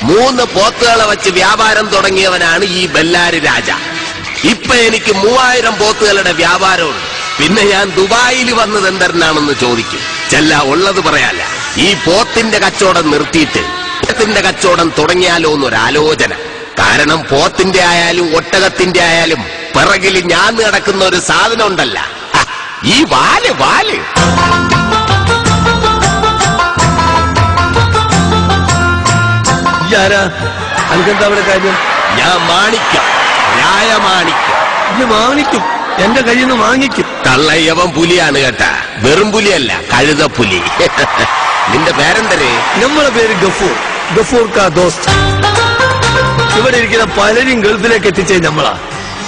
3 പോത്തുകളെ വെച്ച് വ്യാപാരം തുടങ്ങിയവനാണ് ഈ ബെല്ലാരി രാജ. ഇപ്പൊ എനിക്ക് 3000 പോത്തുകളുടെ വ്യാപാരമുണ്ട്. പിന്നെ ഞാൻ ദുബായിൽ വന്നത് എന്തെന്നാണെന്ന് ചോദിക്കും. ചെല്ല ഉള്ളത് പറയാല്ല. ഈ പോത്തിന്റെ കച്ചവടം നിർത്തിയിട്ട് പോത്തിന്റെ കച്ചവടം തുടങ്ങിയാലോ എന്നൊരാലോചന. കാരണം പോത്തിന്റെ ആയാലും ഒട്ടകത്തിന്റെ ആയാലും പിറകിൽ ഞാൻ നടക്കുന്ന ഒരു സാധനം ഉണ്ടല്ല, ഈ വാല്. അനക്കെന്താ അവിടെ കാര്യം? ഞാൻ മാണിക്കം, മാണിക്കും, എന്റെ കയ്യിൽ നിന്ന് വാങ്ങിക്കും. കള്ളയവൻ പുലിയാണ് കേട്ടാ, വെറും പുലിയല്ല, കഴുതപ്പുലി. നിന്റെ പേരെന്തരേ? നമ്മളെ പേര് ഗഫൂർ കാ ദോസ്ത്. ഇവിടെ ഇരിക്കുന്ന പലരും ഗൾഫിലേക്ക് എത്തിച്ചേ നമ്മളാ.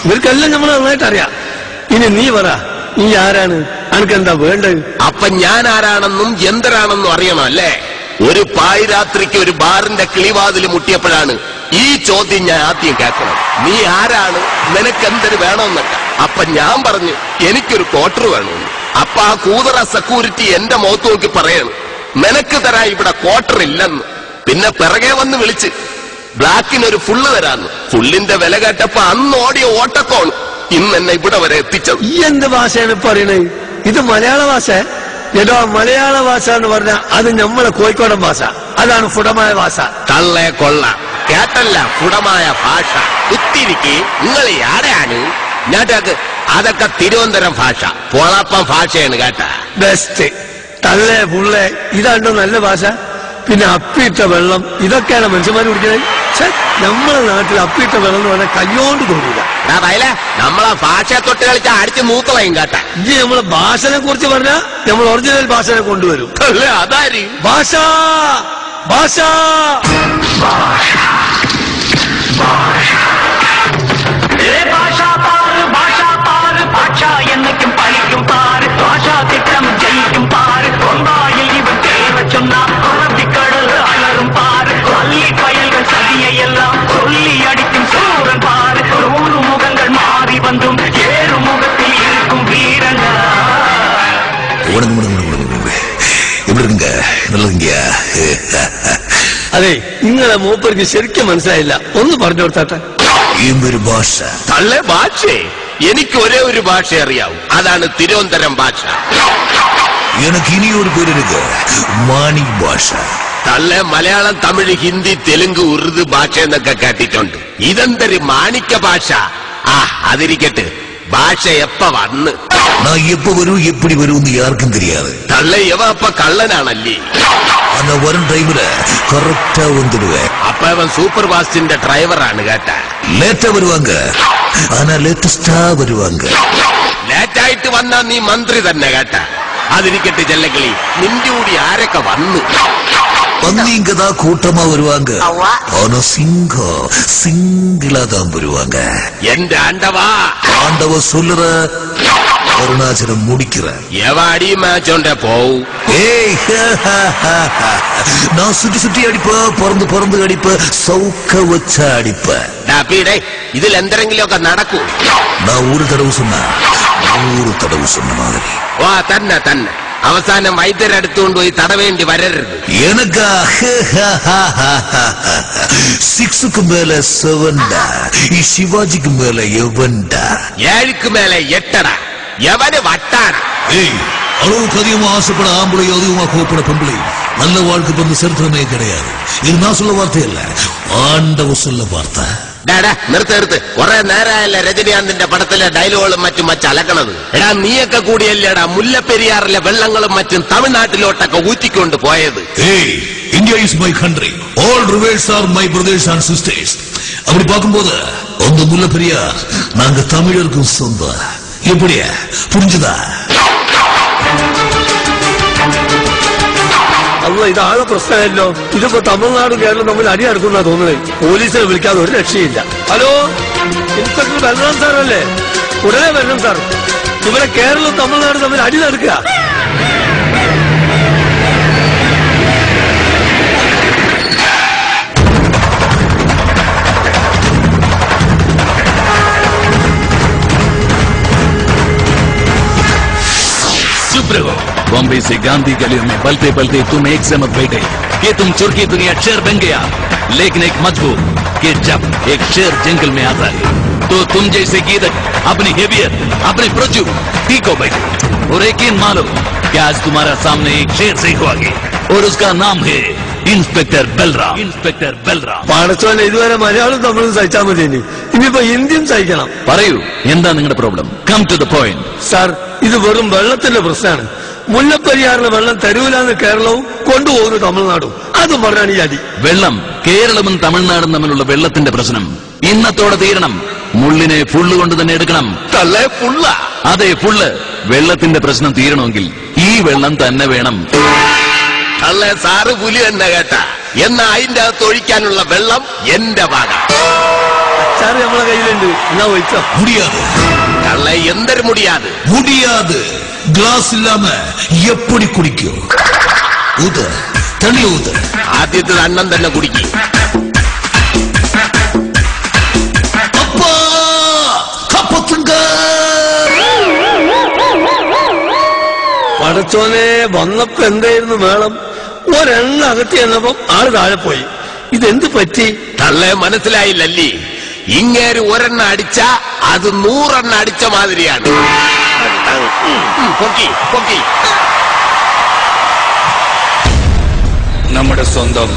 ഇവർക്കെല്ലാം നമ്മളെ നന്നായിട്ട് അറിയാം. ഇനി നീ പറ, നീ ആരാണ്? അനക്കെന്താ വേണ്ടത്? അപ്പൊ ഞാൻ ആരാണെന്നും എന്തരാണെന്നും അറിയണം അല്ലേ? ഒരു പാതിരാത്രിക്ക് ഒരു ബാറിന്റെ കിളിവാതിൽ മുട്ടിയപ്പോഴാണ് ഈ ചോദ്യം ഞാൻ ആദ്യം കേൾക്കണം. നീ ആരാണ്, നിനക്കെന്തൊരു വേണമെന്നൊക്കെ. അപ്പൊ ഞാൻ പറഞ്ഞു എനിക്കൊരു ക്വാർട്ടർ വേണമെന്ന്. അപ്പൊ ആ കൂതറ സെക്യൂരിറ്റി എന്റെ മുഖത്ത് നോക്കി പറയണം, നിനക്ക് തരാൻ ഇവിടെ ക്വാർട്ടർ ഇല്ലെന്ന്. പിന്നെ പിറകെ വന്ന് വിളിച്ച് ബ്ലാക്കിനൊരു ഫുള്ള് തരാന്ന്. ഫുള്ളിന്റെ വില കേട്ടപ്പോ അന്ന് ഓടിയ ഓട്ടക്കോണ് ഇന്ന് എന്നെ ഇവിടെ വരെ എത്തിച്ചത്. ഈ എന്ത് ഭാഷയാണ് പറയണത്? ഇത് മലയാള ഭാഷ. ഏതോ മലയാള ഭാഷ എന്ന് പറഞ്ഞാൽ അത് നമ്മളെ കോഴിക്കോടൻ ഭാഷ. അതാണ് ഫുടമായ ഭാഷ. കള്ളെ കൊള്ള കേട്ടല്ല, ഫുടമായ ഭാഷ. കുത്തിരിക്ക് നിങ്ങൾ ആരെയാണ്? ഞാട്ടക്ക് അതൊക്കെ തിരുവനന്തപുരം ഭാഷ, പൊളപ്പം ഭാഷയാണ് കേട്ടാ. ബെസ്റ്റ്. തള്ളേ പുള്ളേ ഇതാണ്ടോ നല്ല ഭാഷ. പിന്നെ അപ്പിയിട്ട വെള്ളം, ഇതൊക്കെയാണ് മനുഷ്യന്മാർ കുടിക്കുന്നത്. നമ്മളെ നാട്ടിൽ അപ്പിയിട്ട വെള്ളം എന്ന് പറഞ്ഞാൽ കയ്യോണ്ട് തോന്നില്ല. നമ്മളെ ഭാഷയെ തൊട്ട് കളിച്ചാൽ അടിച്ച് മൂക്കളയും കേട്ടാ. ഇനി നമ്മളെ ഭാഷനെ കുറിച്ച് പറഞ്ഞാൽ നമ്മൾ ഒറിജിനൽ ഭാഷനെ കൊണ്ടുവരും. അതാര്? ഭാഷ ഭാഷ എന്നൊക്കും പണിക്കും പാറ് ഭാഷാ തിട്ടം ജയിക്കും പാറ് കൊണ്ടായിൽ ഇവൻ പേരെ ചൊന്നാൽ അറബിക്കടൽ അലറും പാറ് പള്ളി പയൽകൾ സതിയെല്ലാം കൊല്ലി അടിക്കും സൂറൻ പാറ് 100 മുഖങ്ങൾ മാറി വന്നും 7 മുഖത്തിൽ இருக்கும் வீரன். അതെ, നിങ്ങളെ മൂപ്പർക്ക് ശരിക്കും മനസ്സിലായില്ല. ഒന്ന് പറഞ്ഞു കൊടുത്താട്ടെ. എന്തൊരു ഭാഷ? തള്ളെ ഭാഷേ? എനിക്ക് ഒരേ ഒരു ഭാഷ അറിയാവൂ, അതാണ് തിരുവനന്തപുരം ഭാഷ. എനിക്ക് ഇനിയൊരു പേരെടുക്ക്, മാണി ഭാഷ. തള്ളെ മലയാളം, തമിഴ്, ഹിന്ദി, തെലുങ്ക്, ഉറുദു ഭാഷ എന്നൊക്കെ കേട്ടിട്ടുണ്ട്. ഇതെന്തൊരു മാണിക്ക ഭാഷ? അതിരിക്കട്ടെ, ഭാഷ എപ്പ വന്ന്? நான் எப்ப வரும் எப்படி வரும்னு யாருக்கும் தெரியாது. தள்ளை எவ அப்ப கள்ளனானல்லே. ஆனா வரும் டைம்ல கரெக்டா வந்துடுவேன். அப்ப அவன் சூப்பர் ஃபாஸ்டிന്റെ ഡ്രൈവറാണ് കേട്ടാ. ലേറ്റാ വരുവാങ്ക, ആനാ ലേറ്റസ്റ്റാ വരുവാങ്ക. ലേറ്റായിട്ട് വന്നാ നീ മന്ത്രി തന്നെ കേട്ടാ. അതിരിക്കട്ടെ ചെല്ലക്കിളി, നിന്റെ കൂടി ആരൊക്കെ വന്നു? பந்திங்கதா கூட்டமா வருவாங்க. ஆனா சிங்கம் சிங்கிளா தான் வருவாங்க. எந்த ஆண்டவா? ஆண்டவ சொல்லுற, அருணாச்சலம் முடிக்கிற. எவ அடியுமா சொன்ன போவு? ஏய், நான் சுற்றி சுற்றி அடிப்ப, பறந்து பறந்து அடிப்ப, சவுக்க வச்ச அடிப்ப. ഇതിൽ എന്തെങ്കിലുമൊക്കെ നടക്കൂ? நான் ஒரு தடவை சொன்ன 100 தடவை சொன்ன மாதிரி. വാ തന്നെ തന്നെ. അവസാനം വൈദ്യരെടുത്തുകൊണ്ട് പോയി തടവേണ്ടി വരരുത്. எனக்கு 6க்கு மேல 7டா, ഈ ശിവാജിക്ക് மேல 7டா, 7க்கு மேல 8டா. எவனு வட்டான? ஏய், அளவுக்கு அதிகமா ஆசைப்பட ஆம்பளையோ அதிகமா கோப்பட பொம்பளை நல்ல வாழ்க்கை வந்து சரித்திரமே கிடையாது. இது நான் சொல்ல வார்த்தை இல்ல, ആണ്ടവ சொல்ல വാർത്ത. നിർത്ത്. കുറെ നേരമല്ല രജനീകാന്തിന്റെ പടത്തിലെ ഡയലോഗുകളും മറ്റും വച്ച് അലക്കണത്. എടാ നീയൊക്കെ കൂടിയല്ലേടാ മുല്ലപ്പെരിയാറിലെ വെള്ളങ്ങളും മറ്റും തമിഴ്നാട്ടിലോട്ടൊക്കെ ഊറ്റിക്കൊണ്ട് പോയത്. India is my country. All rivers are my brothers and sisters. அப்படி பார்க்கும்போது அந்த முல்லப்பெரியார் நாங்க தமிழருக்கும் சொந்தம். எப்படியா, புரிஞ்சுதா? അല്ല, ഇതാകെ പ്രശ്നമല്ലോ. ഇതിപ്പോ തമിഴ്നാടും കേരളം തമ്മിൽ അടി നടക്കുന്ന തോന്നുന്നത്. പോലീസിനെ വിളിക്കാതെ ഒരു രക്ഷയില്ല. ഹലോ, ഇൻസ്പെക്ടർ ബലറാം സാറല്ലേ? ഉടനെ വരണം സാർ. ഇവിടെ കേരളവും തമിഴ്നാടും തമ്മിൽ അടി നടക്കുക. बॉम्बे से गांधी गलियों में बलते बलते तुम एक से मत बैठे कि तुम चुरकी दुनिया शेर बन गया. लेकिन एक मजबूत कि जब एक शेर जंगल में आता है तो तुम जैसे गीदड़ अपनी हेवियत, अपनी प्रज्जू टीको बैठे और यकीन मानो कि आज तुम्हारा सामने एक शेर सीखो आगे और उसका नाम है ഇൻസ്പെക്ടർ ബൽറാം. ഇൻസ്പെക്ടർ ബൽറാം. പാടച്ചോനെ ഇതുവരെ മലയാളം തമിഴും സഹിച്ചാൽ മതി. ഇനിയിപ്പോ ഹിന്ദിയും സഹിക്കണം. പറയൂ, എന്താ നിങ്ങളുടെ problem? Come to the point. Sir, ഇത് വെറും വെള്ളത്തിന്റെ പ്രശ്നമാണ്. മുല്ലപ്പെരിയാറിലെ വെള്ളം തരൂലാന്ന് കേരളവും കൊണ്ടുപോകുന്നു തമിഴ്നാടും. അതും പറഞ്ഞാണ് ഈ അടി. വെള്ളം, കേരളവും തമിഴ്നാടും തമ്മിലുള്ള വെള്ളത്തിന്റെ പ്രശ്നം ഇന്നത്തോടെ തീരണം. മുള്ളിനെ ഫുള്ള് കൊണ്ട് തന്നെ എടുക്കണം. തള്ളേ ഫുള്ള? അതെ, ഫുള്ള്. വെള്ളത്തിന്റെ പ്രശ്നം തീരണമെങ്കിൽ ഈ വെള്ളം തന്നെ വേണം. അല്ലേ സാറ് പുലി തന്നെ കേട്ട. എന്നാ അതിന്റെ അകത്ത് ഒഴിക്കാനുള്ള വെള്ളം എന്റെ ഭാഗ. സാറ് നമ്മളെ കയ്യിലുണ്ട്, എന്നാ ഒഴിച്ചോ. മുടിയാതെ തള്ളേ, എന്തൊരു മുടിയാതെ? മുടിയാതെ ഗ്ലാസ് ഇല്ലാമ എപ്പടി കുടിക്കോ? ഊത്, തള്ളി ഊത്. ആദ്യത്തെ അണ്ണം തന്നെ കുടിക്കും. പടച്ചോനെ, വന്നപ്പോ എന്തായിരുന്നു മേളം? ഒരെണ്ണ അകത്തി എന്നപ്പം ആള് താഴെ പോയി. ഇതെന്ത് പറ്റി? തള്ളേ മനസ്സിലായില്ലല്ലേ? ഇങ്ങേര് ഒരെണ്ണ അടിച്ച അത് 100 എണ്ണ അടിച്ച മാതിരിയാണ്. പൊക്കി പൊക്കി. നമ്മുടെ സ്വന്തം